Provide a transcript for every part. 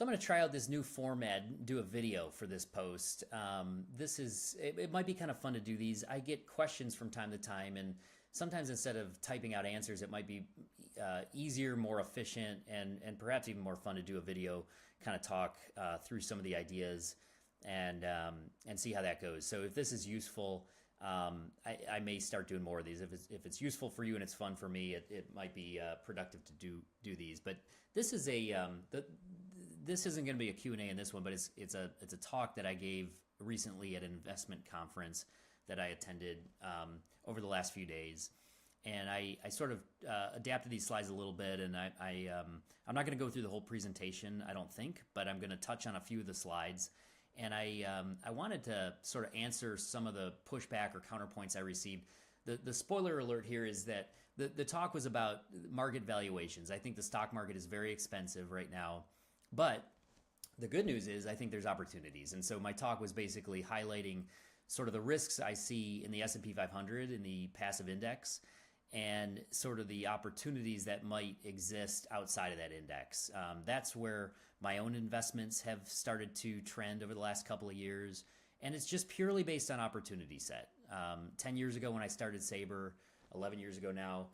So I'm going to try out this new format, and do a video for this post. It might be kind of fun to do these. I get questions from time to time, and sometimes instead of typing out answers, it might be easier, more efficient, and perhaps even more fun to do a video, kind of talk through some of the ideas and see how that goes. So if this is useful, I may start doing more of these. If it's useful for you and it's fun for me, it might be productive to do these. But this is this isn't going to be a Q&A in this one, but it's a talk that I gave recently at an investment conference that I attended over the last few days. And I sort of adapted these slides a little bit, and I'm not going to go through the whole presentation, I don't think, but I'm going to touch on a few of the slides. And I wanted to sort of answer some of the pushback or counterpoints I received. The spoiler alert here is that the talk was about market valuations. I think the stock market is very expensive right now, but the good news is I think there's opportunities. And so my talk was basically highlighting sort of the risks I see in the S&P 500 in the passive index, and sort of the opportunities that might exist outside of that index. That's where my own investments have started to trend over the last couple of years, and it's just purely based on opportunity set. 10 years ago when I started Sabre, 11 years ago now,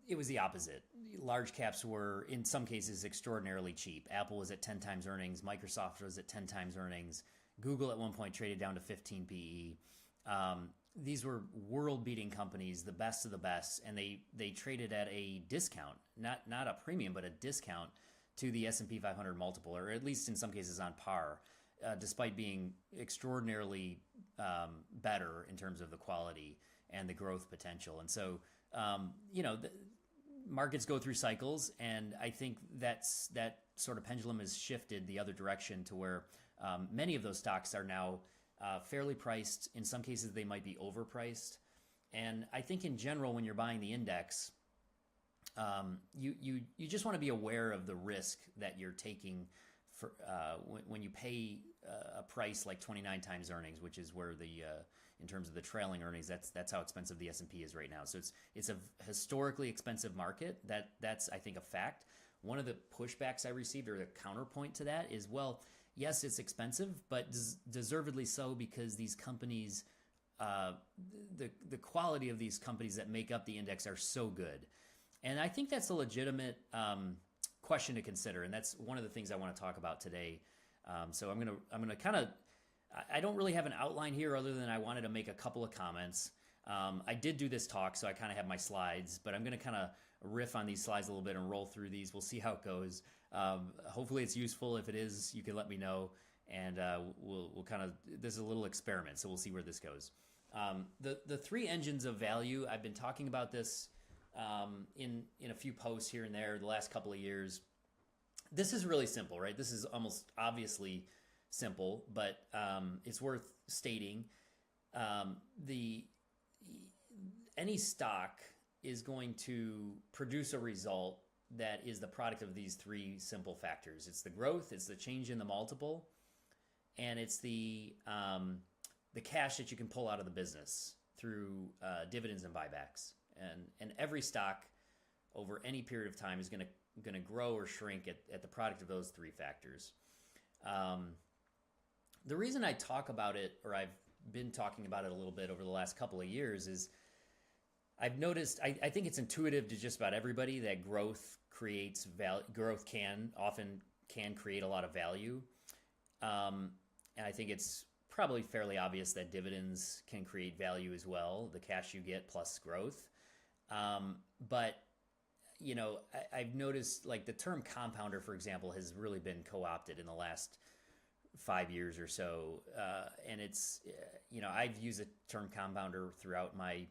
it was the opposite. Large caps were, in some cases, extraordinarily cheap. Apple was at 10 times earnings. Microsoft was at 10 times earnings. Google at one point traded down to 15 PE. These were world-beating companies, the best of the best, and they traded at a discount, not a premium, but a discount to the S&P 500 multiple, or at least in some cases on par, despite being extraordinarily better in terms of the quality and the growth potential. And so, the markets go through cycles, and I think that sort of pendulum has shifted the other direction to where many of those stocks are now fairly priced. In some cases, they might be overpriced. And I think in general, when you're buying the index, you just want to be aware of the risk that you're taking for when you pay a price like 29 times earnings, which is where in terms of the trailing earnings, that's how expensive the S&P is right now. So it's a historically expensive market. That's I think a fact. One of the pushbacks I received, or the counterpoint to that, is, well, yes, it's expensive, but deservedly so, because these companies, the quality of these companies that make up the index are so good. And I think that's a legitimate question to consider, and that's one of the things I want to talk about today. So I'm gonna kind of, I don't really have an outline here other than I wanted to make a couple of comments. I did do this talk, so I kind of have my slides, but I'm going to kind of riff on these slides a little bit and roll through these. We'll see how it goes. Hopefully it's useful. If it is, you can let me know, and we'll kind of, this is a little experiment, so we'll see where this goes. The three engines of value, I've been talking about this in a few posts here and there the last couple of years. This is really simple, right? This is almost obviously simple, but it's worth stating. Any stock is going to produce a result that is the product of these three simple factors. It's the growth, it's the change in the multiple, and it's the cash that you can pull out of the business through dividends and buybacks. And every stock over any period of time is going to grow or shrink at the product of those three factors. The reason I talk about it, or I've been talking about it a little bit over the last couple of years, is I've noticed, I think it's intuitive to just about everybody that growth creates value. Growth often can create a lot of value. And I think it's probably fairly obvious that dividends can create value as well, the cash you get plus growth. But I've noticed, like, the term compounder, for example, has really been co-opted in the last 5 years or so. And it's, I've used the term compounder throughout my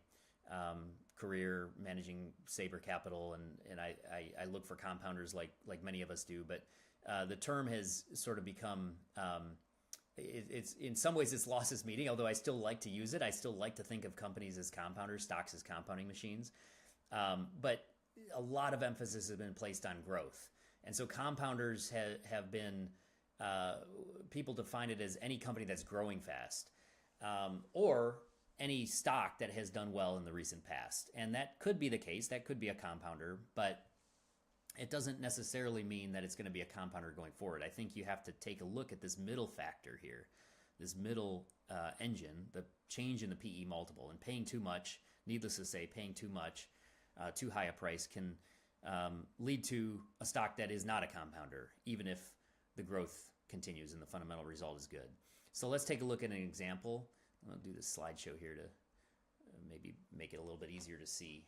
career managing Sabre Capital, and I look for compounders like many of us do. But the term has sort of become, it's in some ways it's lost its meaning, although I still like to use it. I still like to think of companies as compounders, stocks as compounding machines. But a lot of emphasis has been placed on growth. And so compounders have been, people define it as any company that's growing fast, or any stock that has done well in the recent past. And that could be the case. That could be a compounder. But it doesn't necessarily mean that it's going to be a compounder going forward. I think you have to take a look at this middle factor here, this middle engine, the change in the PE multiple. And paying too much, needless to say, paying too much, too high a price can lead to a stock that is not a compounder, even if the growth continues and the fundamental result is good. So let's take a look at an example. I'll do this slideshow here to maybe make it a little bit easier to see.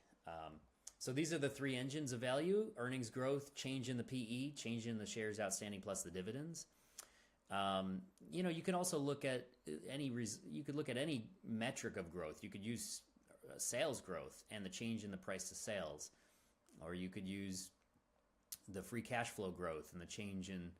So these are the three engines of value: earnings growth, change in the PE, change in the shares outstanding plus the dividends. You can also look at any metric of growth. You could use sales growth and the change in the price to sales, or you could use the free cash flow growth and the change in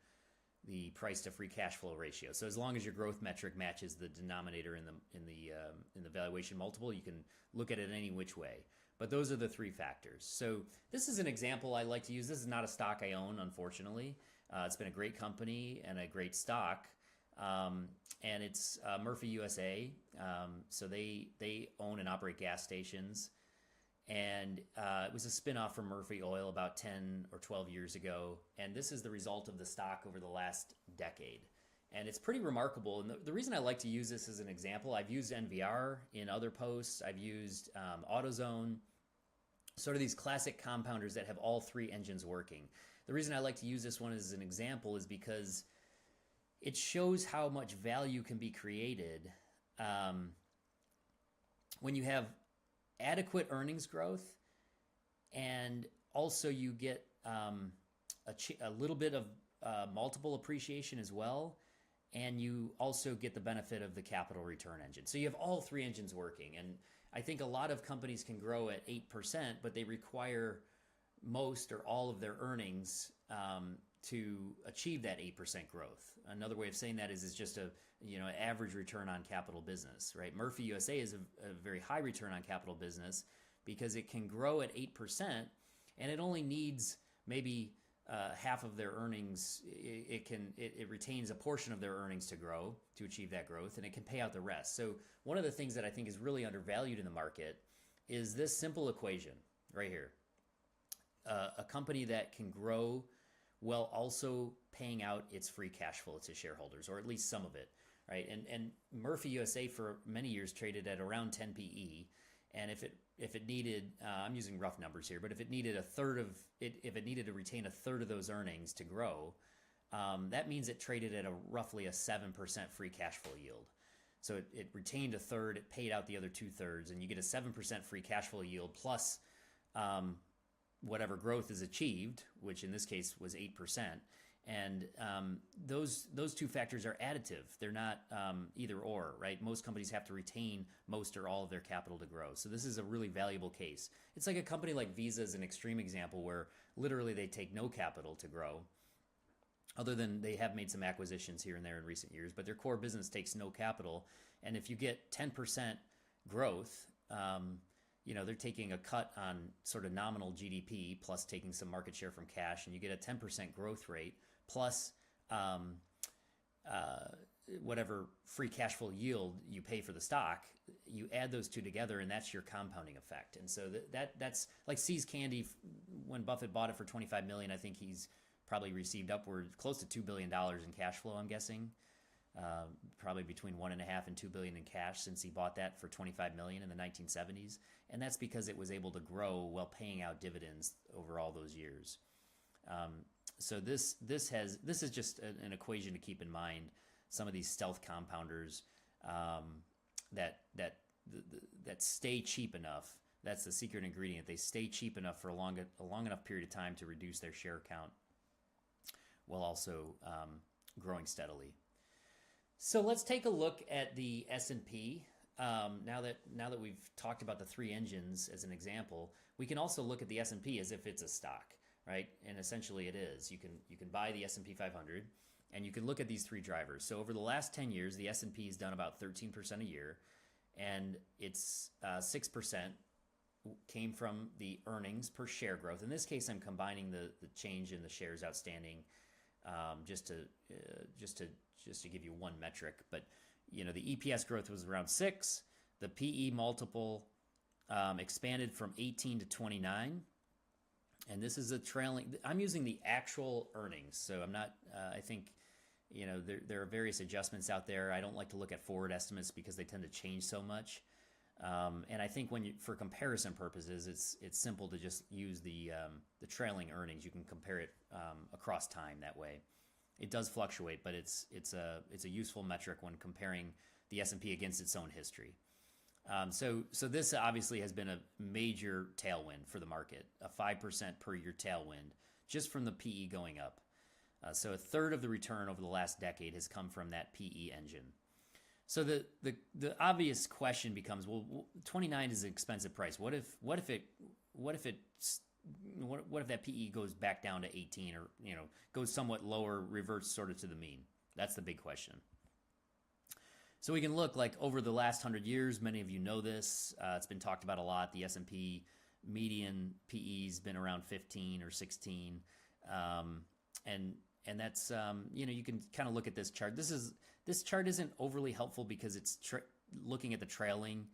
the price to free cash flow ratio. So as long as your growth metric matches the denominator in the valuation multiple, you can look at it any which way. But those are the three factors. So this is an example I like to use. This is not a stock I own, unfortunately. It's been a great company and a great stock. And it's Murphy USA. So they own and operate gas stations. And it was a spinoff from Murphy Oil about 10 or 12 years ago. And this is the result of the stock over the last decade. And it's pretty remarkable. And the reason I like to use this as an example, I've used NVR in other posts. I've used AutoZone, sort of these classic compounders that have all three engines working. The reason I like to use this one as an example is because it shows how much value can be created when you have adequate earnings growth, and also you get a little bit of multiple appreciation as well, and you also get the benefit of the capital return engine. So you have all three engines working, and I think a lot of companies can grow at 8%, but they require most or all of their earnings to achieve that 8% growth. Another way of saying that is it's just a average return on capital business, right? Murphy USA is a very high return on capital business because it can grow at 8%, and it only needs maybe half of their earnings. It retains a portion of their earnings to grow, to achieve that growth, and it can pay out the rest. So one of the things that I think is really undervalued in the market is this simple equation right here. A company that can grow while also paying out its free cash flow to shareholders, or at least some of it, right? And Murphy USA for many years traded at around 10 PE, and if it needed, I'm using rough numbers here, but if it needed if it needed to retain a third of those earnings to grow, that means it traded at roughly a 7% free cash flow yield. So it retained a third, it paid out the other 2/3, and you get a 7% free cash flow yield plus whatever growth is achieved, which in this case was 8%. And those two factors are additive. They're not either or, right? Most companies have to retain most or all of their capital to grow. So this is a really valuable case. It's like a company like Visa is an extreme example where literally they take no capital to grow, other than they have made some acquisitions here and there in recent years, but their core business takes no capital. And if you get 10% growth, they're taking a cut on sort of nominal GDP plus taking some market share from cash, and you get a 10% growth rate plus whatever free cash flow yield you pay for the stock. You add those two together, and that's your compounding effect. And so that's like See's Candy. When Buffett bought it for $25 million, I think he's probably received upward close to $2 billion in cash flow, I'm guessing. Probably between $1.5 and $2 billion in cash since he bought that for $25 million in the 1970s, and that's because it was able to grow while paying out dividends over all those years. So this is just an equation to keep in mind. Some of these stealth compounders that stay cheap enough. That's the secret ingredient. They stay cheap enough for a long enough period of time to reduce their share count while also growing steadily. So let's take a look at the S&P. Now that we've talked about the three engines as an example, we can also look at the S&P as if it's a stock, right? And essentially it is. You can buy the S&P 500, and you can look at these three drivers. So over the last 10 years, the S&P has done about 13% a year, and it's 6% came from the earnings per share growth. In this case, I'm combining the change in the shares outstanding just to give you one metric. But the EPS growth was around 6. The PE multiple expanded from 18 to 29, And this is a trailing. I'm using the actual earnings, so I'm not. I think there are various adjustments out there. I don't like to look at forward estimates because they tend to change so much. And I think for comparison purposes, it's simple to just use the trailing earnings. You can compare it across time that way. It does fluctuate, but it's a useful metric when comparing the S&P against its own history. So this obviously has been a major tailwind for the market, a 5% per year tailwind just from the PE going up. So a third of the return over the last decade has come from that PE engine. So the obvious question becomes, well, 29 is an expensive price. What if that PE goes back down to 18, or goes somewhat lower, reverts sort of to the mean? That's the big question. So we can look like over the last 100 years. Many of you know this. It's been talked about a lot. The S&P median PE's been around 15 or 16, and that's you can kind of look at this chart. This chart isn't overly helpful because it's looking at the trailing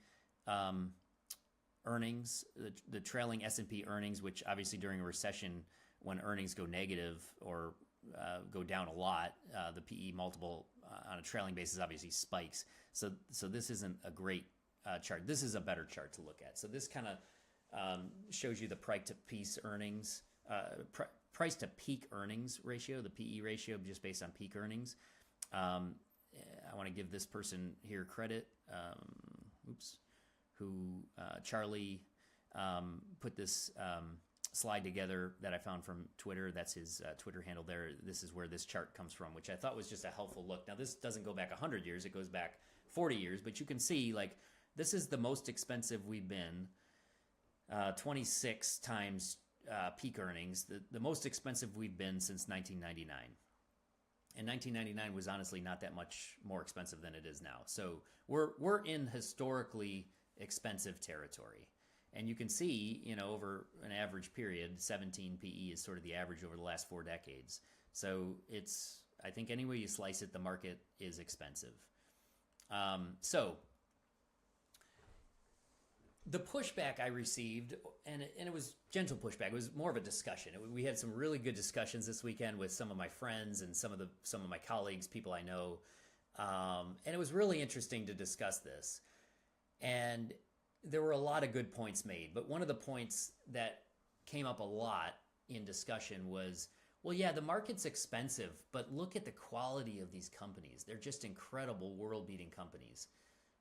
earnings, the trailing S&P earnings, which obviously during a recession, when earnings go negative or go down a lot, the PE multiple on a trailing basis obviously spikes. So this isn't a great chart. This is a better chart to look at. So this kind of shows you the price to peak earnings ratio, the PE ratio, just based on peak earnings. I want to give this person here credit. Charlie put this slide together that I found from Twitter. That's his Twitter handle there. This is where this chart comes from, which I thought was just a helpful look. Now, this doesn't go back 100 years. It goes back 40 years. But you can see, like, this is the most expensive we've been, 26 times peak earnings, the most expensive we've been since 1999. And 1999 was honestly not that much more expensive than it is now. So we're in historically expensive territory. And you can see, over an average period, 17 PE is sort of the average over the last 4 decades. So I think any way you slice it, the market is expensive. So the pushback I received, and it was gentle pushback. It was more of a discussion. We had some really good discussions this weekend with some of my friends and some of my colleagues, people I know, and it was really interesting to discuss this. And there were a lot of good points made, but one of the points that came up a lot in discussion was, well, yeah, the market's expensive, but look at the quality of these companies. They're just incredible, world-beating companies.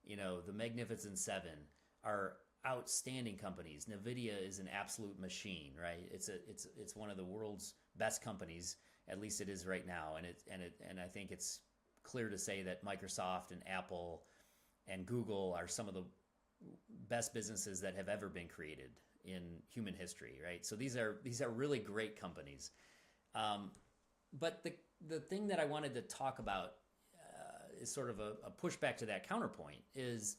The Magnificent Seven are outstanding companies. NVIDIA is an absolute machine, right? It's one of the world's best companies, at least it is right now, and I think it's clear to say that Microsoft and Apple and Google are some of the best businesses that have ever been created in human history, right? So these are really great companies. But the thing that I wanted to talk about is sort of a pushback to that counterpoint is,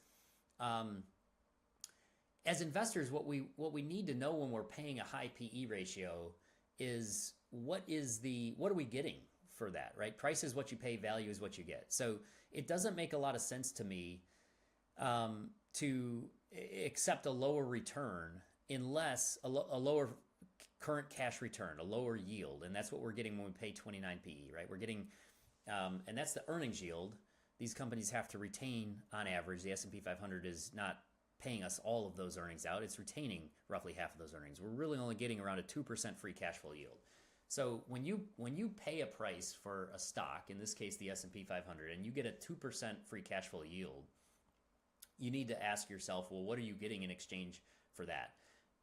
as investors, what we need to know when we're paying a high PE ratio is what are we getting for that, right? Price is what you pay, value is what you get. So it doesn't make a lot of sense to me to accept a lower return unless a lower current cash return, a lower yield, and that's what we're getting when we pay 29 PE, right? We're getting, and that's the earnings yield. These companies have to retain, on average, the S&P 500 is not paying us all of those earnings out. It's retaining roughly half of those earnings. We're really only getting around a 2% free cash flow yield. So when you pay a price for a stock, in this case the S&P 500, and you get a 2% free cash flow yield, you need to ask yourself, well, what are you getting in exchange for that?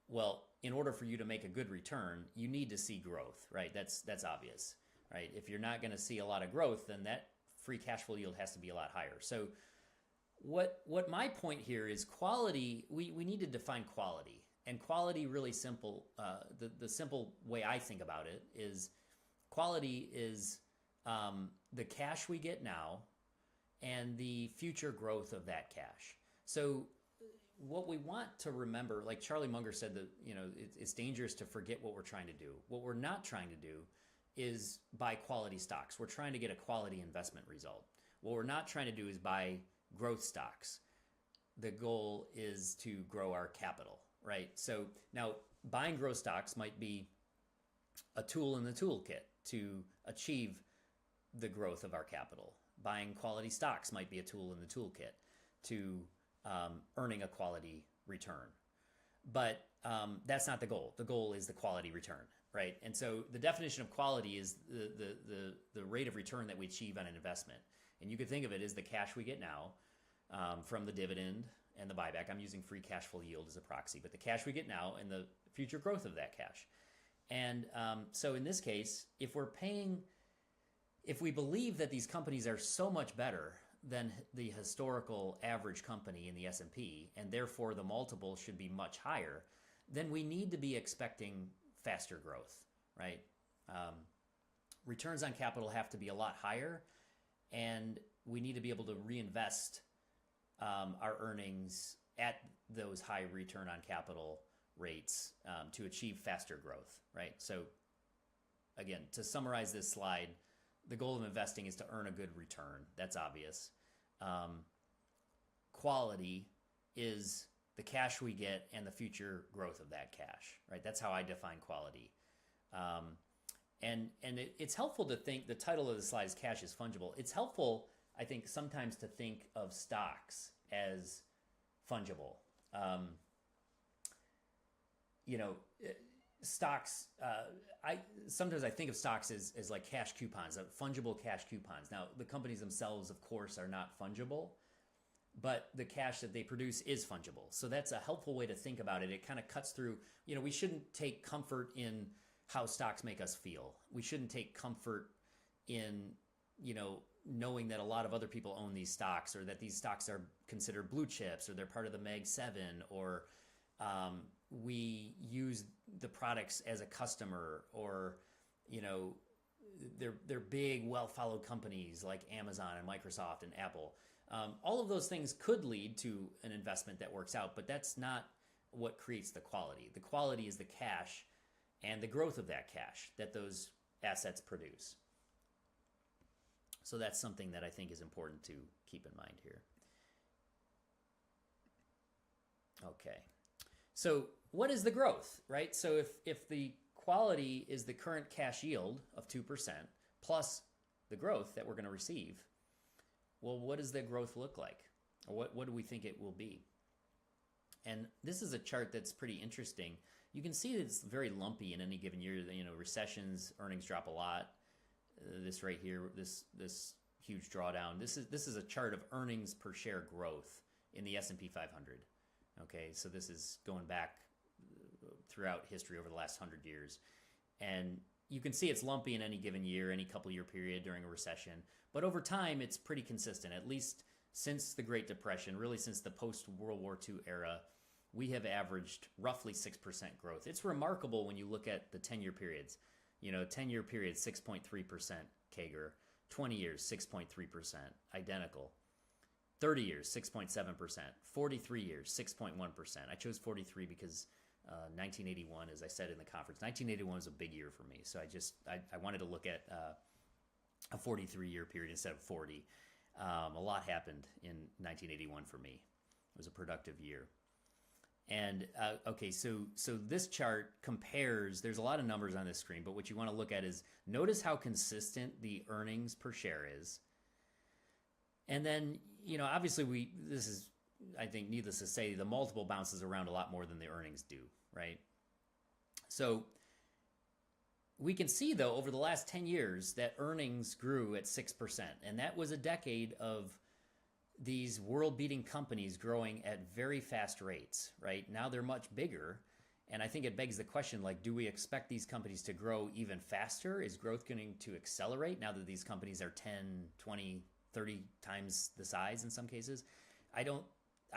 Well, in order for you to make a good return, you need to see growth, right? That's obvious, right? If you're not going to see a lot of growth, then that free cash flow yield has to be a lot higher. So what my point here is quality, we need to define quality. And quality, really simple, the simple way I think about it is quality is the cash we get now and the future growth of that cash. So what we want to remember, like Charlie Munger said, that it's dangerous to forget what we're trying to do. What we're not trying to do is buy quality stocks. We're trying to get a quality investment result. What we're not trying to do is buy growth stocks. The goal is to grow our capital, right? So now buying growth stocks might be a tool in the toolkit to achieve the growth of our capital. Buying quality stocks might be a tool in the toolkit to earning a quality return. But that's not the goal. The goal is the quality return, right? And so the definition of quality is the rate of return that we achieve on an investment. And you could think of it as the cash we get now from the dividend and the buyback. I'm using free cash flow yield as a proxy, but the cash we get now and the future growth of that cash. And so in this case, if we believe that these companies are so much better than the historical average company in the S&P, and therefore the multiple should be much higher, then we need to be expecting faster growth, right? Returns on capital have to be a lot higher, and we need to be able to reinvest our earnings at those high return on capital rates to achieve faster growth, right? So again, to summarize this slide, the goal of investing is to earn a good return. That's obvious. Quality is the cash we get and the future growth of that cash, right? That's how I define quality. And it's helpful to think, the title of the slide is Cash is Fungible. It's helpful, I think, sometimes to think of stocks as fungible. Stocks, sometimes I think of stocks as like cash coupons, fungible cash coupons. Now, the companies themselves, of course, are not fungible, but the cash that they produce is fungible. So that's a helpful way to think about it. It kind of cuts through, we shouldn't take comfort in how stocks make us feel. We shouldn't take comfort in, knowing that a lot of other people own these stocks, or that these stocks are considered blue chips, or they're part of the Mag 7, or we use the products as a customer, or they're big, well-followed companies like Amazon and Microsoft and Apple. All of those things could lead to an investment that works out, but that's not what creates the quality. The quality is the cash and the growth of that cash that those assets produce. So that's something that I think is important to keep in mind here. Okay. So what is the growth, right? So if the quality is the current cash yield of 2% plus the growth that we're going to receive, well, what does that growth look like? Or what do we think it will be? And this is a chart that's pretty interesting. You can see that it's very lumpy in any given year. Recessions, earnings drop a lot. This right here, this huge drawdown. This is a chart of earnings per share growth in the S&P 500. Okay, so this is going back throughout history over the last 100 years. And you can see it's lumpy in any given year, any couple year period during a recession. But over time, it's pretty consistent, at least since the Great Depression, really since the post-World War II era. We have averaged roughly 6% growth. It's remarkable when you look at the 10-year periods. 10-year period, 6.3% CAGR. 20 years, 6.3%, identical. 30 years, 6.7%. 43 years, 6.1%. I chose 43 because 1981, as I said in the conference, 1981 was a big year for me. So I wanted to look at a 43-year period instead of 40. A lot happened in 1981 for me. It was a productive year. And okay, so this chart compares, there's a lot of numbers on this screen, but what you want to look at is, notice how consistent the earnings per share is. And then, obviously this is, I think, needless to say, the multiple bounces around a lot more than the earnings do, right? So we can see, though, over the last 10 years that earnings grew at 6%. And that was a decade of these world-beating companies growing at very fast rates, right? Now they're much bigger. And I think it begs the question, do we expect these companies to grow even faster? Is growth going to accelerate now that these companies are 10, 20, 30 times the size in some cases? I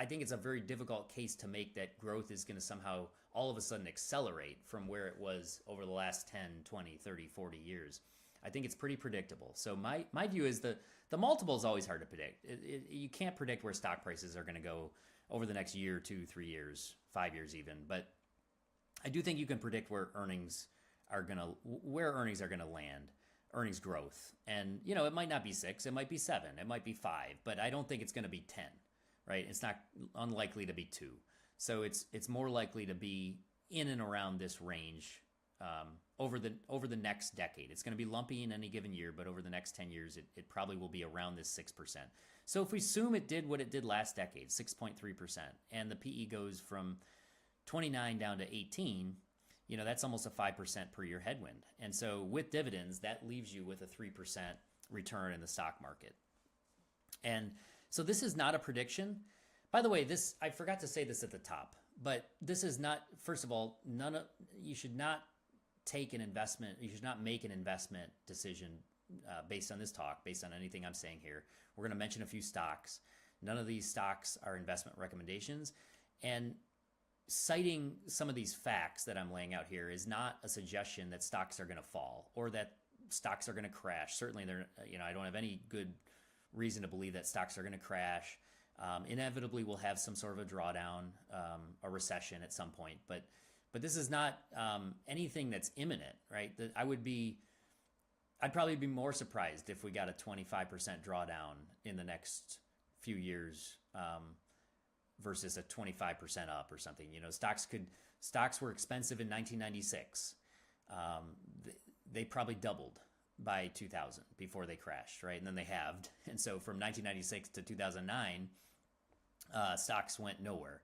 think it's a very difficult case to make that growth is going to somehow all of a sudden accelerate from where it was over the last 10, 20, 30, 40 years. I think it's pretty predictable. So my view is the multiple is always hard to predict. You can't predict where stock prices are going to go over the next year, 2, 3 years, 5 years even. But I do think you can predict where earnings are going to land, earnings growth. And, it might not be 6, it might be 7, it might be 5, but I don't think it's going to be 10, right? It's not unlikely to be 2. So it's more likely to be in and around this range over the next decade. It's going to be lumpy in any given year, but over the next 10 years, it probably will be around this 6%. So if we assume it did what it did last decade, 6.3%, and the PE goes from 29 down to 18, that's almost a 5% per year headwind. And so with dividends, that leaves you with a 3% return in the stock market. And so this is not a prediction. By the way, I forgot to say this at the top, but this is not, first of all, you should not take an investment, you should not make an investment decision based on this talk, based on anything I'm saying here. We're going to mention a few stocks. None of these stocks are investment recommendations. And citing some of these facts that I'm laying out here is not a suggestion that stocks are going to fall or that stocks are going to crash. Certainly, I don't have any good reason to believe that stocks are going to crash. Inevitably, we'll have some sort of a drawdown, a recession at some point. But this is not anything that's imminent, right? I'd probably be more surprised if we got a 25% drawdown in the next few years versus a 25% up or something. Stocks were expensive in 1996. They probably doubled by 2000 before they crashed, right? And then they halved. And so from 1996 to 2009, stocks went nowhere.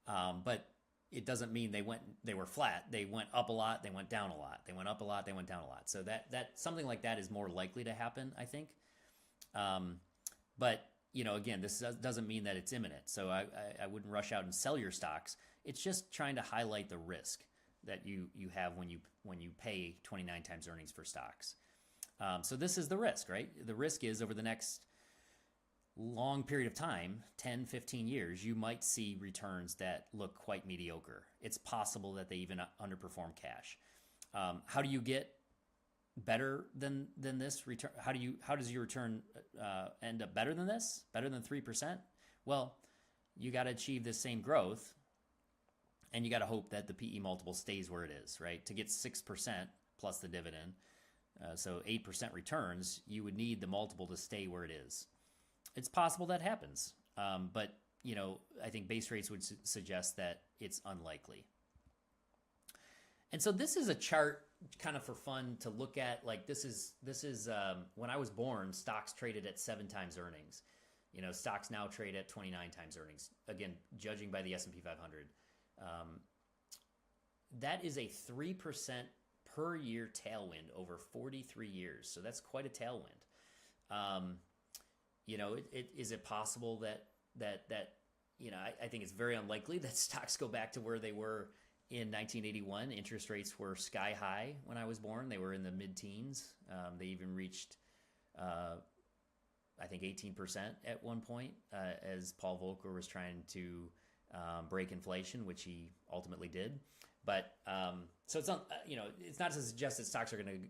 But it doesn't mean they were flat. They went up a lot, they went down a lot. They went up a lot, they went down a lot. So that something like that is more likely to happen, I think. But again, this doesn't mean that it's imminent. So I wouldn't rush out and sell your stocks. It's just trying to highlight the risk that you have when you pay 29 times earnings for stocks. So this is the risk, right? The risk is over the next long period of time, 10, 15 years, you might see returns that look quite mediocre. It's possible that they even underperform cash. How do you get better than this return? How does your return end up better than this? Better than 3%? Well, you got to achieve the same growth, and you got to hope that the PE multiple stays where it is, right? To get 6% plus the dividend, so 8% returns, you would need the multiple to stay where it is. It's possible that happens, but I think base rates would suggest that it's unlikely. And so this is a chart kind of for fun to look at. Like this is when I was born, stocks traded at 7 times earnings. Stocks now trade at 29 times earnings. Again, judging by the S&P 500, that is a 3% per year tailwind over 43 years. So that's quite a tailwind. Is it possible that I think it's very unlikely that stocks go back to where they were in 1981. Interest rates were sky high when I was born. They were in the mid-teens. They even reached, I think, 18% at one point as Paul Volcker was trying to break inflation, which he ultimately did. But so it's not, it's not to suggest that stocks are going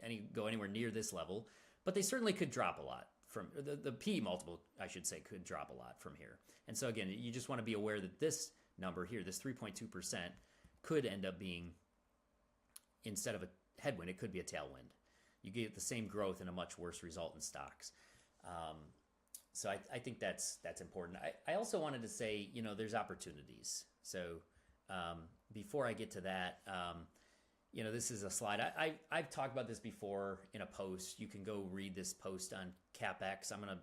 to go anywhere near this level, but they certainly could drop a lot. From the P multiple, I should say, could drop a lot from here. And so again, you just want to be aware that this number here, this 3.2%, could end up being, instead of a headwind, it could be a tailwind. You get the same growth and a much worse result in stocks. So I think that's important. I also wanted to say, there's opportunities. So before I get to that, this is a slide. I've talked about this before in a post. You can go read this post on CapEx. I'm not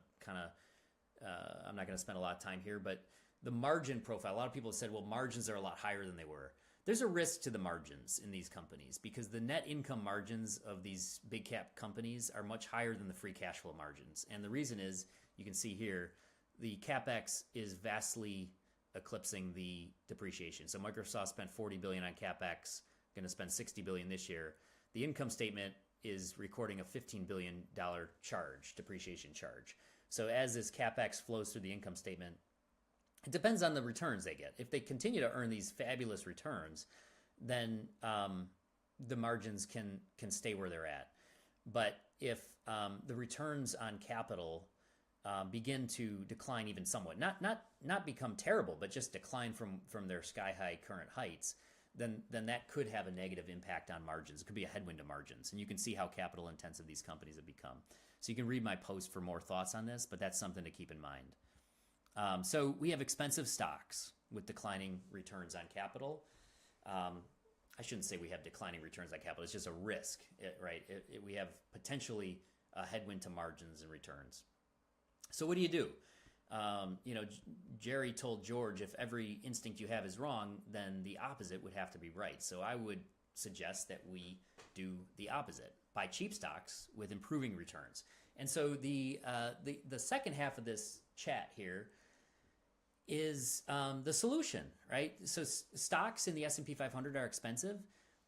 going to spend a lot of time here, but the margin profile, a lot of people have said, well, margins are a lot higher than they were. There's a risk to the margins in these companies because the net income margins of these big cap companies are much higher than the free cash flow margins. And the reason is, you can see here, the CapEx is vastly eclipsing the depreciation. So Microsoft spent $40 billion on CapEx, going to spend $60 billion this year. The income statement is recording a $15 billion depreciation charge. So as this CapEx flows through the income statement, it depends on the returns they get. If they continue to earn these fabulous returns, then the margins can stay where they're at. But if the returns on capital begin to decline even somewhat, not become terrible, but just decline from their sky-high current heights, then that could have a negative impact on margins. It could be a headwind to margins. And you can see how capital-intensive these companies have become. So you can read my post for more thoughts on this, but that's something to keep in mind. So we have expensive stocks with declining returns on capital. I shouldn't say we have declining returns on capital. It's just a risk, right? We have potentially a headwind to margins and returns. So what do you do? Jerry told George, if every instinct you have is wrong, then the opposite would have to be right. So I would suggest that we do the opposite, buy cheap stocks with improving returns. And so the second half of this chat here is the solution, right? So stocks in the S&P 500 are expensive,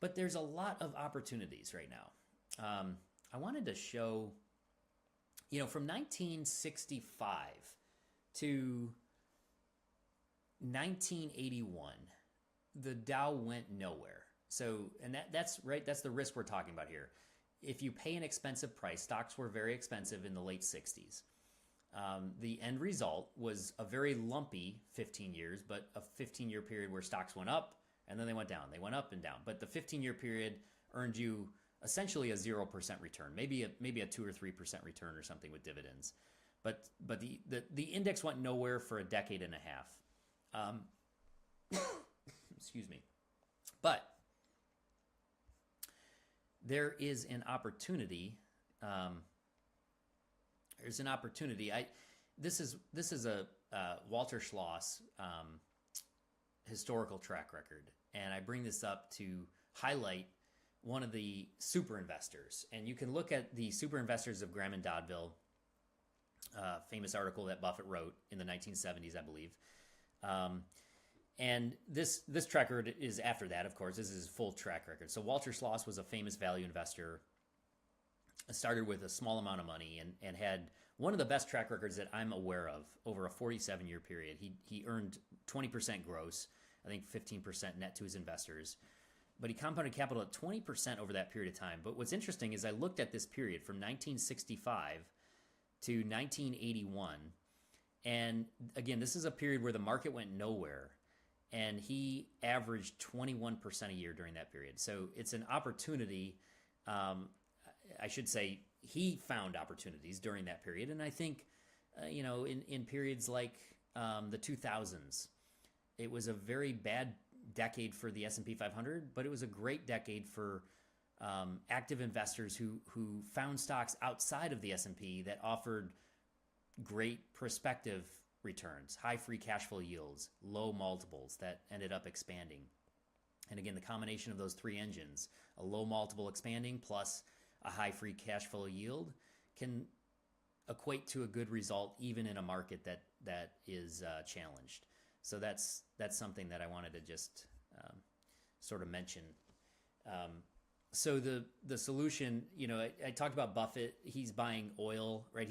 but there's a lot of opportunities right now. I wanted to show, from 1965 to 1981, the Dow went nowhere. So, and that's right, that's the risk we're talking about here. If you pay an expensive price, stocks were very expensive in the late 60s. The end result was a very lumpy 15 years, but a 15-year period where stocks went up and then they went down. They went up and down. But the 15-year period earned you essentially a 0% return, maybe a 2 or 3% return or something with dividends. But the index went nowhere for a decade and a half. Excuse me. But there is an opportunity. There's an opportunity. This is a Walter Schloss historical track record, and I bring this up to highlight one of the super investors. And you can look at the super investors of Graham and Doddville, famous article that Buffett wrote in the 1970s, I believe. And this track record is after that, of course. This is his full track record. So Walter Schloss was a famous value investor, started with a small amount of money, and had one of the best track records that I'm aware of over a 47-year period. He earned 20% gross, I think 15% net to his investors. But he compounded capital at 20% over that period of time. But what's interesting is I looked at this period from 1965 to 1981. And again, this is a period where the market went nowhere. And he averaged 21% a year during that period. So it's an opportunity. I should say he found opportunities during that period. And I think, in periods like the 2000s, it was a very bad decade for the S&P 500, but it was a great decade for active investors who found stocks outside of the S&P that offered great prospective returns, high free cash flow yields, low multiples that ended up expanding. And again, the combination of those three engines, a low multiple expanding plus a high free cash flow yield, can equate to a good result even in a market that is challenged. So that's something that I wanted to just sort of mention. So the solution, I talked about Buffett. He's buying oil, right?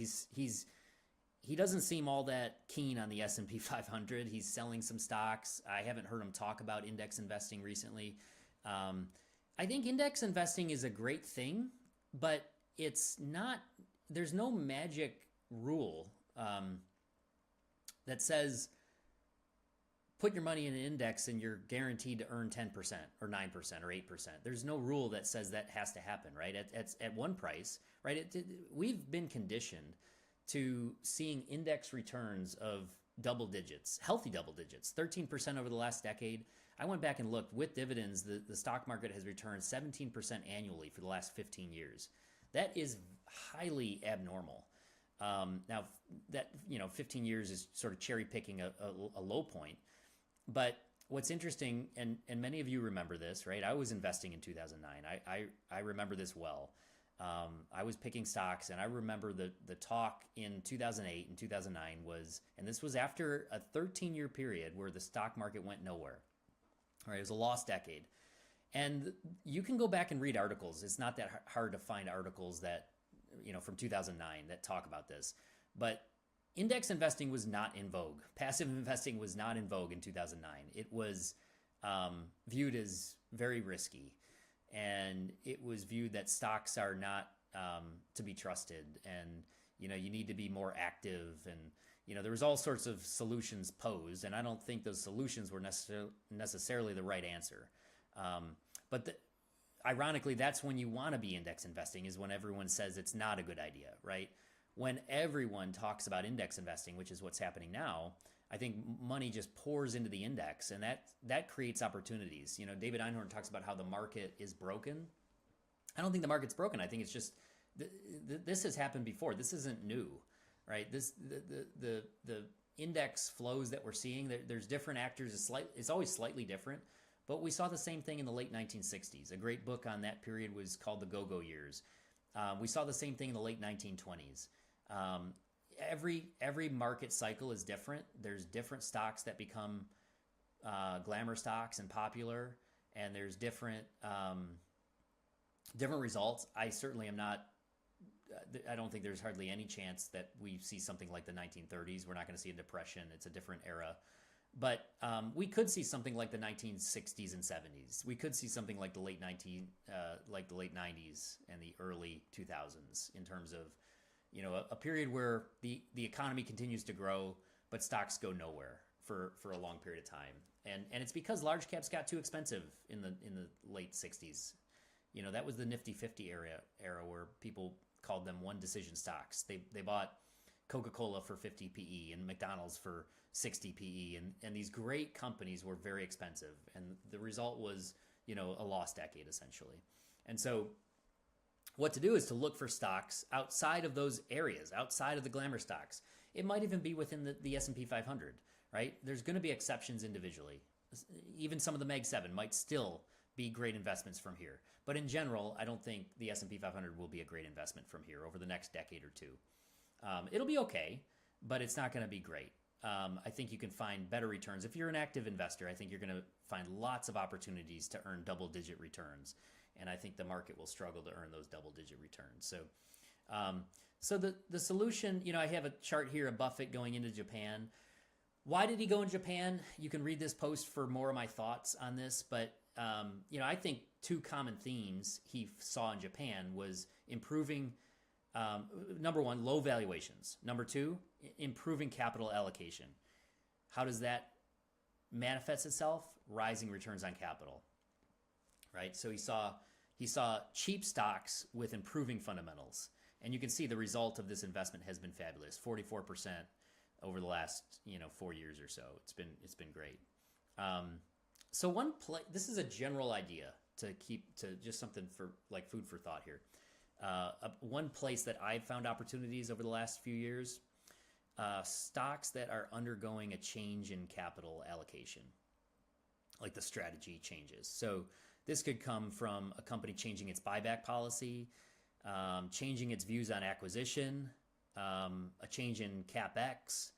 He doesn't seem all that keen on the S&P 500. He's selling some stocks. I haven't heard him talk about index investing recently. I think index investing is a great thing, but it's not. There's no magic rule that says put your money in an index and you're guaranteed to earn 10% or 9% or 8%. There's no rule that says that has to happen, right? At one price, right? We've been conditioned to seeing index returns of double digits, healthy double digits, 13% over the last decade. I went back and looked. With dividends, the stock market has returned 17% annually for the last 15 years. That is highly abnormal. Now, that 15 years is sort of cherry picking a low point. But what's interesting, and many of you remember this, right? I was investing in 2009. I remember this well. I was picking stocks, and I remember the talk in 2008 and 2009 was, and this was after a 13-year period where the stock market went nowhere. All right, it was a lost decade. And you can go back and read articles. It's not that hard to find articles that, from 2009 that talk about this. But index investing was not in vogue. Passive investing was not in vogue in 2009. It was viewed as very risky. And it was viewed that stocks are not to be trusted, and you need to be more active, and there was all sorts of solutions posed, and I don't think those solutions were necessarily the right answer. But ironically, that's when you want to be index investing, is when everyone says it's not a good idea, right? When everyone talks about index investing, which is what's happening now, I think money just pours into the index, and that creates opportunities. David Einhorn talks about how the market is broken. I don't think the market's broken. I think it's just this has happened before. This isn't new, right? The index flows that we're seeing, there's different actors. It's always slightly different, but we saw the same thing in the late 1960s. A great book on that period was called The Go-Go Years. We saw the same thing in the late 1920s. Every market cycle is different. There's different stocks that become glamour stocks and popular, and there's different results. I certainly am not. I don't think there's hardly any chance that we see something like the 1930s. We're not going to see a depression. It's a different era. But we could see something like the 1960s and 70s. We could see something like the late 90s and the early 2000s in terms of, a period where the economy continues to grow, but stocks go nowhere for a long period of time. And it's because large caps got too expensive in the late 60s. That was the Nifty 50 era where people called them one decision stocks. They bought Coca-Cola for 50 PE and McDonald's for 60 PE, and these great companies were very expensive, and the result was a lost decade essentially. And so what to do is to look for stocks outside of those areas, outside of the glamour stocks. It might even be within the S&P 500, right? There's going to be exceptions individually. Even some of the Mag 7 might still be great investments from here. But in general, I don't think the S&P 500 will be a great investment from here over the next decade or two. It'll be okay, but it's not going to be great. I think you can find better returns. If you're an active investor, I think you're going to find lots of opportunities to earn double-digit returns. And I think the market will struggle to earn those double-digit returns. So the solution, I have a chart here of Buffett going into Japan. Why did he go in Japan? You can read this post for more of my thoughts on this, but I think two common themes he saw in Japan was improving, number one, low valuations. Number two, improving capital allocation. How does that manifest itself? Rising returns on capital, right? So he saw cheap stocks with improving fundamentals. And you can see the result of this investment has been fabulous, 44% over the last 4 years or so. It's been great. So this is a general idea to just something for like food for thought here. One place that I've found opportunities over the last few years, stocks that are undergoing a change in capital allocation, like the strategy changes. So this could come from a company changing its buyback policy, changing its views on acquisition, a change in CapEx,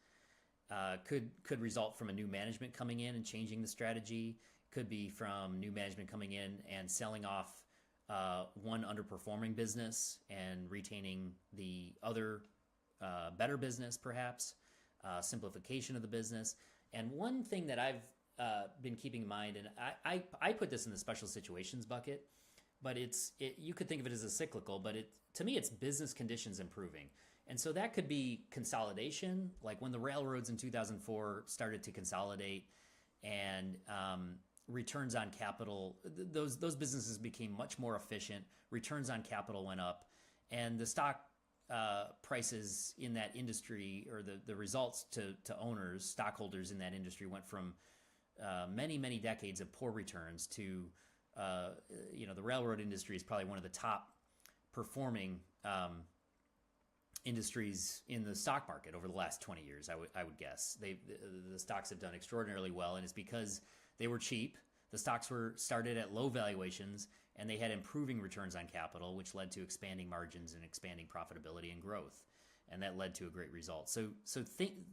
could result from a new management coming in and changing the strategy. Could be from new management coming in and selling off one underperforming business and retaining the other better business, perhaps, simplification of the business. And one thing that I've been keeping in mind, and I put this in the special situations bucket, but you could think of it as a cyclical, but to me it's business conditions improving. And so that could be consolidation, like when the railroads in 2004 started to consolidate, and returns on capital, those businesses became much more efficient, returns on capital went up, and the stock prices in that industry, or the results to owners, stockholders in that industry, went from many, many decades of poor returns to, the railroad industry is probably one of the top performing industries in the stock market over the last 20 years, I would guess. The stocks have done extraordinarily well, and it's because they were cheap. The stocks were started at low valuations, and they had improving returns on capital, which led to expanding margins and expanding profitability and growth. And that led to a great result. So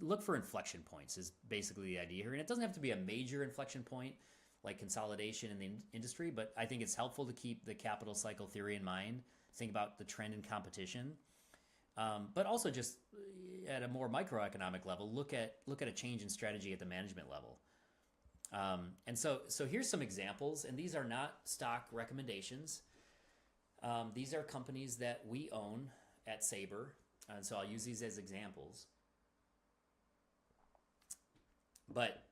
look for inflection points is basically the idea here. And it doesn't have to be a major inflection point like consolidation in the industry, but I think it's helpful to keep the capital cycle theory in mind. Think about the trend in competition. But also just at a more microeconomic level, look at a change in strategy at the management level. And so here's some examples, and these are not stock recommendations. These are companies that we own at Sabre, and so I'll use these as examples. But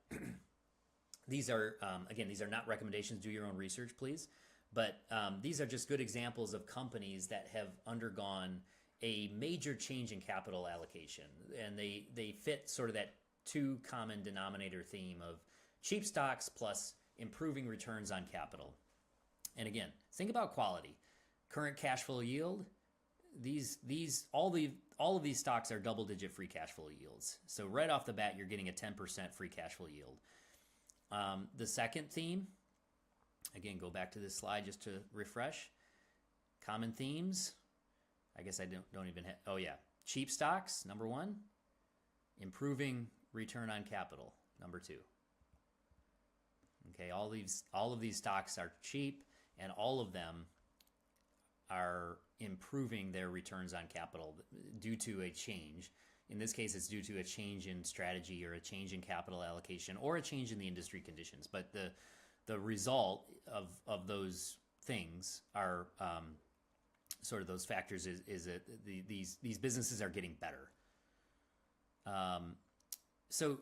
these are, again, these are not recommendations. Do your own research, please. But these are just good examples of companies that have undergone a major change in capital allocation, and they fit sort of that two common denominator theme of cheap stocks plus improving returns on capital. And again, think about quality. Current cash flow yield, all of these stocks are double-digit free cash flow yields. So right off the bat, you're getting a 10% free cash flow yield. The second theme, again, go back to this slide just to refresh. Common themes. I guess I don't even have, oh yeah. Cheap stocks, number one. Improving return on capital, number two. Okay, all of these stocks are cheap, and all of them are improving their returns on capital due to a change. In this case, it's due to a change in strategy or a change in capital allocation or a change in the industry conditions. But the result of those things are sort of those factors is that these businesses are getting better. So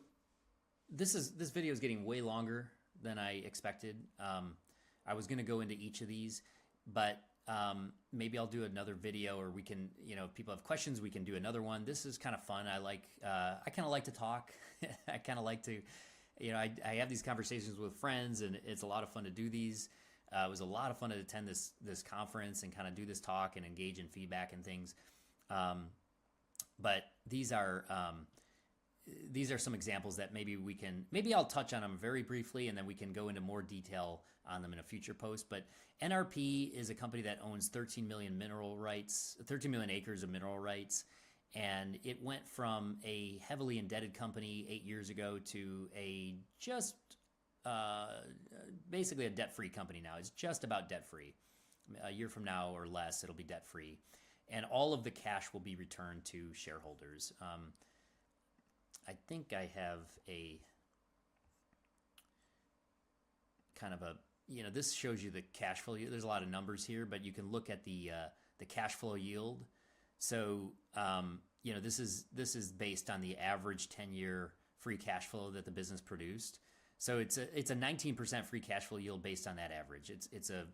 this video is getting way longer than I expected. I was going to go into each of these, but maybe I'll do another video, or we can, if people have questions, we can do another one. This is kind of fun. I kind of like to talk. I kind of like to, I have these conversations with friends, and it's a lot of fun to do these. It was a lot of fun to attend this conference and kind of do this talk and engage in feedback and things. But these are some examples that maybe I'll touch on them very briefly, and then we can go into more detail on them in a future post. But NRP is a company that owns 13 million acres of mineral rights. And it went from a heavily indebted company 8 years ago to a just basically a debt-free company now. It's just about debt-free. A year from now or less, it'll be debt-free. And all of the cash will be returned to shareholders. I think I have a kind of a, this shows you the cash flow. There's a lot of numbers here, but you can look at the cash flow yield. So, this is based on the average 10-year free cash flow that the business produced. So it's a 19% free cash flow yield based on that average. It's a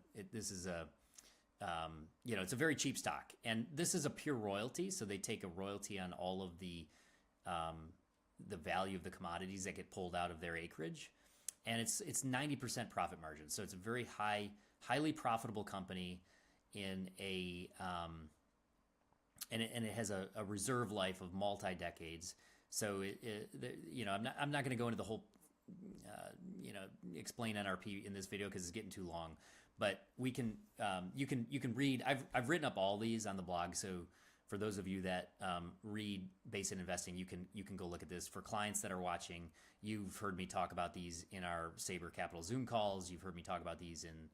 very cheap stock, and this is a pure royalty. So they take a royalty on all of the value of the commodities that get pulled out of their acreage, and it's 90% profit margin. So it's a very highly profitable company in a and it has a reserve life of multi-decades. So I'm not going to go into the whole explain NRP in this video because it's getting too long. But we can you can read. I've written up all these on the blog. So for those of you that read Basic Investing, you can go look at this. For clients that are watching, you've heard me talk about these in our Sabre Capital Zoom calls. You've heard me talk about these in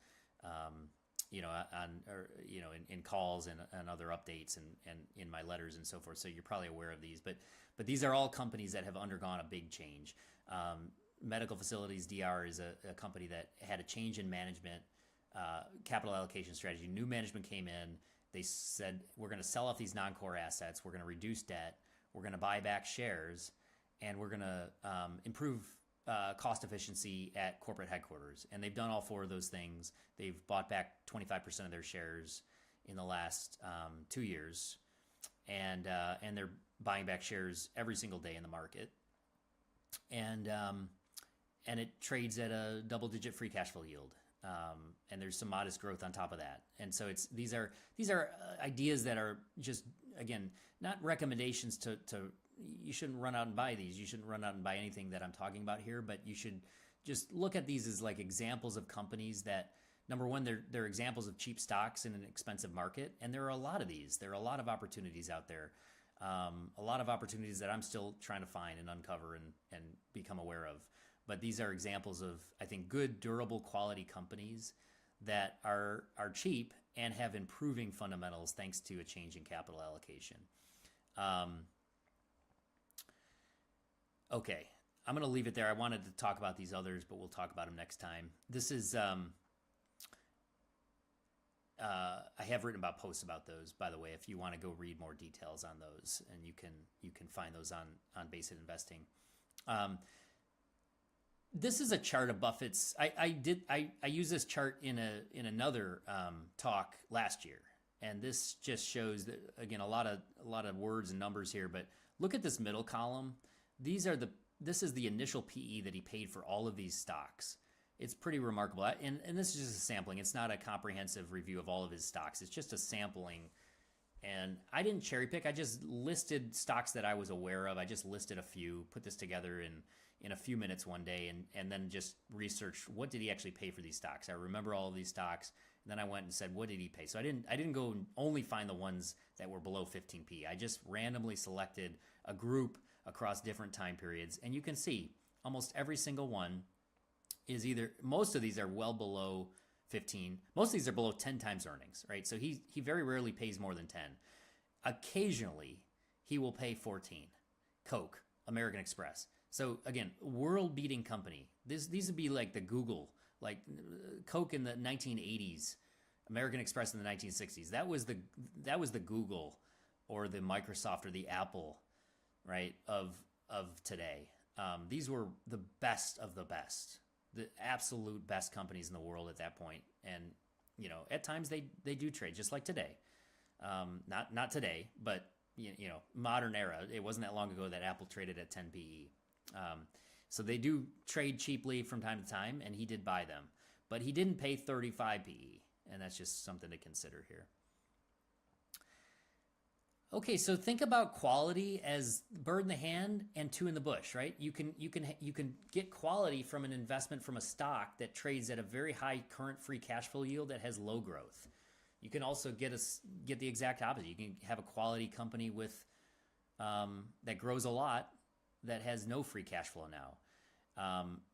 in calls and other updates and in my letters and so forth. So you're probably aware of these. But these are all companies that have undergone a big change. Medical Facilities DR is a company that had a change in management, capital allocation strategy. New management came in. They said, we're going to sell off these non-core assets. We're going to reduce debt. We're going to buy back shares, and we're going to improve cost efficiency at corporate headquarters. And they've done all four of those things. They've bought back 25% of their shares in the last 2 years, and they're buying back shares every single day in the market. And it trades at a double-digit free cash flow yield. And there's some modest growth on top of that. And so these are ideas that are just, again, not recommendations to you shouldn't run out and buy these. You shouldn't run out and buy anything that I'm talking about here, but you should just look at these as like examples of companies that, number one, they're examples of cheap stocks in an expensive market. And there are a lot of these. There are a lot of opportunities out there. A lot of opportunities that I'm still trying to find and uncover and become aware of. But these are examples of, I think, good, durable, quality companies that are cheap and have improving fundamentals thanks to a change in capital allocation. Okay, I'm going to leave it there. I wanted to talk about these others, but we'll talk about them next time. This is, I have written about posts about those, by the way, if you want to go read more details on those, and you can find those on Basic Investing. This is a chart of Buffett's. I used this chart in another talk last year, and this just shows that, again, a lot of words and numbers here. But look at this middle column. These are the this is the initial PE that he paid for all of these stocks. It's pretty remarkable. And this is just a sampling. It's not a comprehensive review of all of his stocks. It's just a sampling. And I didn't cherry pick. I just listed stocks that I was aware of. I just listed a few, put this together in a few minutes one day, and then just researched what did he actually pay for these stocks. I remember all of these stocks. And then I went and said, what did he pay? So I didn't go and only find the ones that were below 15p. I just randomly selected a group across different time periods. And you can see almost every single one is either, most of these are well below 15. Most of these are below 10 times earnings, right? So he very rarely pays more than 10. Occasionally, he will pay 14. Coke, American Express. So again, world-beating company. These would be like the Google, like Coke in the 1980s, American Express in the 1960s. That was the Google or the Microsoft or the Apple, right, of today. These were the best of the best, the absolute best companies in the world at that point. And at times they do trade just like today. Not today, but modern era. It wasn't that long ago that Apple traded at 10 PE. So they do trade cheaply from time to time, and he did buy them. But he didn't pay 35 PE, and that's just something to consider here. Okay, so think about quality as bird in the hand and two in the bush, right? You can get quality from an investment from a stock that trades at a very high current free cash flow yield that has low growth. You can also get the exact opposite. You can have a quality company with that grows a lot that has no free cash flow now.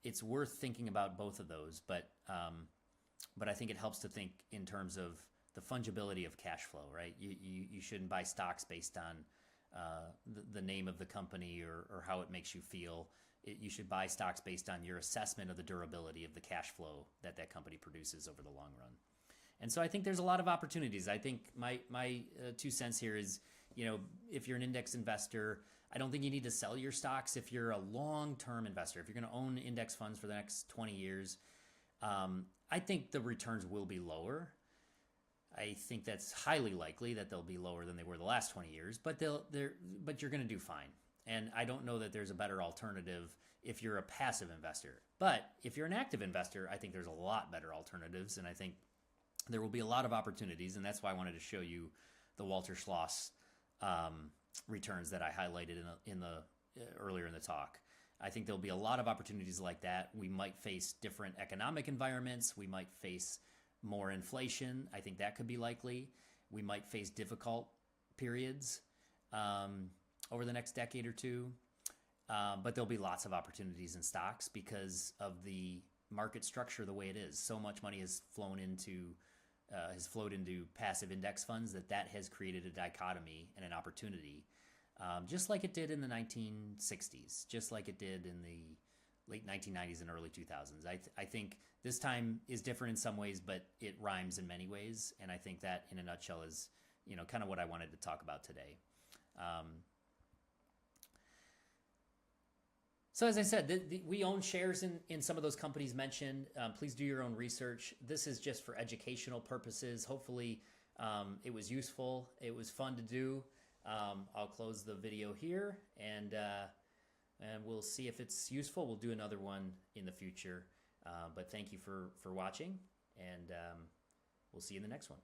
It's worth thinking about both of those, but I think it helps to think in terms of the fungibility of cash flow, right? You shouldn't buy stocks based on the name of the company or how it makes you feel. You should buy stocks based on your assessment of the durability of the cash flow that company produces over the long run. And so I think there's a lot of opportunities. I think my 2 cents here is, if you're an index investor, I don't think you need to sell your stocks if you're a long-term investor. If you're going to own index funds for the next 20 years, I think the returns will be lower. I think that's highly likely that they'll be lower than they were the last 20 years, but you're going to do fine. And I don't know that there's a better alternative if you're a passive investor. But if you're an active investor, I think there's a lot better alternatives, and I think there will be a lot of opportunities, and that's why I wanted to show you the Walter Schloss returns that I highlighted earlier in the talk. I think there'll be a lot of opportunities like that. We might face different economic environments. We might face more inflation. I think that could be likely. We might face difficult periods over the next decade or two. But there'll be lots of opportunities in stocks because of the market structure the way it is. So much money has flowed into passive index funds that has created a dichotomy and an opportunity, just like it did in the 1960s, just like it did in the late 1990s and early 2000s. I think this time is different in some ways, but it rhymes in many ways, and I think that in a nutshell is kind of what I wanted to talk about today. So as I said, we own shares in some of those companies mentioned. Please do your own research. This is just for educational purposes. Hopefully it was useful. It was fun to do. I'll close the video here, and we'll see if it's useful. We'll do another one in the future. But thank you for watching, and we'll see you in the next one.